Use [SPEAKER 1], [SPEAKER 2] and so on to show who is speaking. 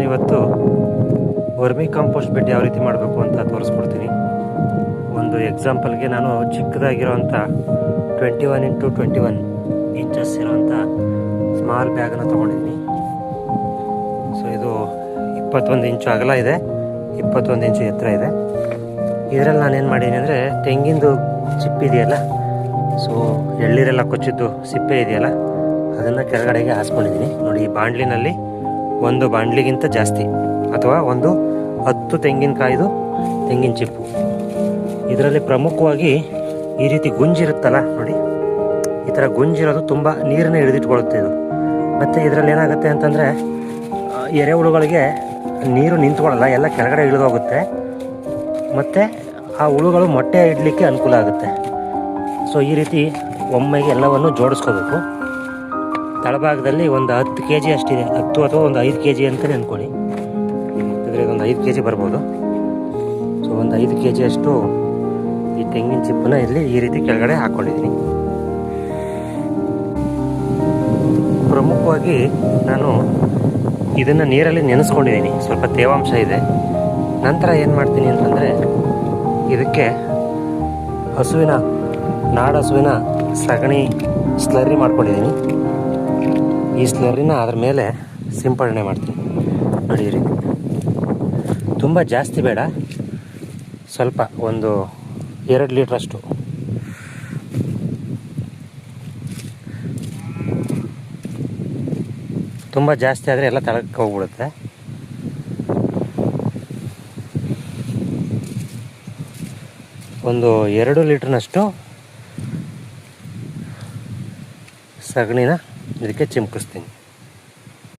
[SPEAKER 1] ಇವತ್ತು vermi compost bed ಯಾವ ರೀತಿ ಮಾಡಬೇಕು ಅಂತ ತೋರಿಸ್ಕೊಡ್ತೀನಿ. ಒಂದು ಎಕ್ಸಾಂಪಲ್ಗೆ ನಾನು ಚಿಕ್ಕದಾಗಿರೋವಂಥ 21x21 ಇಂಚಸ್ ಇರೋವಂಥ ಸ್ಮಾಲ್ ಬ್ಯಾಗನ್ನು ತೊಗೊಂಡಿದ್ದೀನಿ. ಸೊ ಇದು 21 ಇಂಚು ಅಗಲ ಇದೆ, 21 ಇಂಚು ಎತ್ತರ ಇದೆ. ಇದರಲ್ಲಿ ನಾನೇನು ಮಾಡಿದ್ದೀನಿ ಅಂದರೆ ತೆಂಗಿಂದು ಚಿಪ್ಪಿದೆಯಲ್ಲ, ಸೊ ಎಳ್ನೀರೆಲ್ಲ ಕೊಚ್ಚಿದ್ದು ಸಿಪ್ಪೆ ಇದೆಯಲ್ಲ, ಅದನ್ನು ಕೆಳಗಡೆಗೆ ಹಾಸ್ಕೊಂಡಿದ್ದೀನಿ. ನೋಡಿ, ಈ ಬಾಣಲಿನಲ್ಲಿ ಒಂದು ಬಾಣಲಿಗಿಂತ ಜಾಸ್ತಿ ಅಥವಾ ಒಂದು 10 ತೆಂಗಿನಕಾಯ್ದು ತೆಂಗಿನ ಚಿಪ್ಪು. ಇದರಲ್ಲಿ ಪ್ರಮುಖವಾಗಿ ಈ ರೀತಿ ಗುಂಜಿರುತ್ತಲ್ಲ ನೋಡಿ, ಈ ಥರ ಗುಂಜಿರೋದು ತುಂಬ ನೀರನ್ನ ಹಿಡಿದಿಟ್ಕೊಳ್ಳುತ್ತೆ ಇದು. ಮತ್ತು ಇದರಲ್ಲಿ ಏನಾಗುತ್ತೆ ಅಂತಂದರೆ ಎರೆಹುಳುಗಳಿಗೆ ನೀರು ನಿಂತ್ಕೊಳ್ಳಲ್ಲ, ಎಲ್ಲ ಕೆಳಗಡೆ ಇಳಿದೋಗುತ್ತೆ. ಮತ್ತು ಆ ಹುಳುಗಳು ಮೊಟ್ಟೆ ಇಡಲಿಕ್ಕೆ ಅನುಕೂಲ ಆಗುತ್ತೆ. ಸೊ ಈ ರೀತಿ ಒಮ್ಮೆಗೆ ಎಲ್ಲವನ್ನು ಜೋಡಿಸ್ಕೋಬೇಕು. ತಳಭಾಗದಲ್ಲಿ ಒಂದು 10 kg ಅಷ್ಟಿದೆ, 10 ಅಥವಾ ಒಂದು 5 kg ಅಂತಲೇ ಅಂದ್ಕೊಳ್ಳಿ. ಇದರಲ್ಲಿ ಒಂದು 5 kg ಬರ್ಬೋದು. ಸೊ ಒಂದು 5 kg ಅಷ್ಟು ಈ ತೆಂಗಿನ ಚಿಪ್ಪನ್ನ ಇಲ್ಲಿ ಈ ರೀತಿ ಕೆಳಗಡೆ ಹಾಕ್ಕೊಂಡಿದ್ದೀನಿ. ಪ್ರಮುಖವಾಗಿ ನಾನು ಇದನ್ನು ನೀರಲ್ಲಿ ನೆನೆಸ್ಕೊಂಡಿದ್ದೀನಿ, ಸ್ವಲ್ಪ ತೇವಾಂಶ ಇದೆ. ನಂತರ ಏನು ಮಾಡ್ತೀನಿ ಅಂತಂದರೆ ಇದಕ್ಕೆ ನಾಡ ಹಸುವಿನ ಸಗಣಿ ಸ್ಲರ್ರಿ ಮಾಡ್ಕೊಂಡಿದ್ದೀನಿ. ಈ ಸ್ಲರ್ರಿನ ಅದ್ರ ಮೇಲೆ ಸಿಂಪಡಣೆ ಮಾಡ್ತೀನಿ. ನೋಡಿ, ಈ ರೀತಿ ತುಂಬ ಜಾಸ್ತಿ ಬೇಡ, ಸ್ವಲ್ಪ ಒಂದು 2 ಲೀಟ್ರಷ್ಟು. ತುಂಬ ಜಾಸ್ತಿ ಆದರೆ ಎಲ್ಲ ತಳಕ್ಕೆ ಹೋಗ್ಬಿಡುತ್ತೆ. ಒಂದು 2 ಲೀಟ್ರ್ನಷ್ಟು ಸಗಣಿನ ಇದಕ್ಕೆ ಚಿಮ್ಕಿಸ್ತೀನಿ.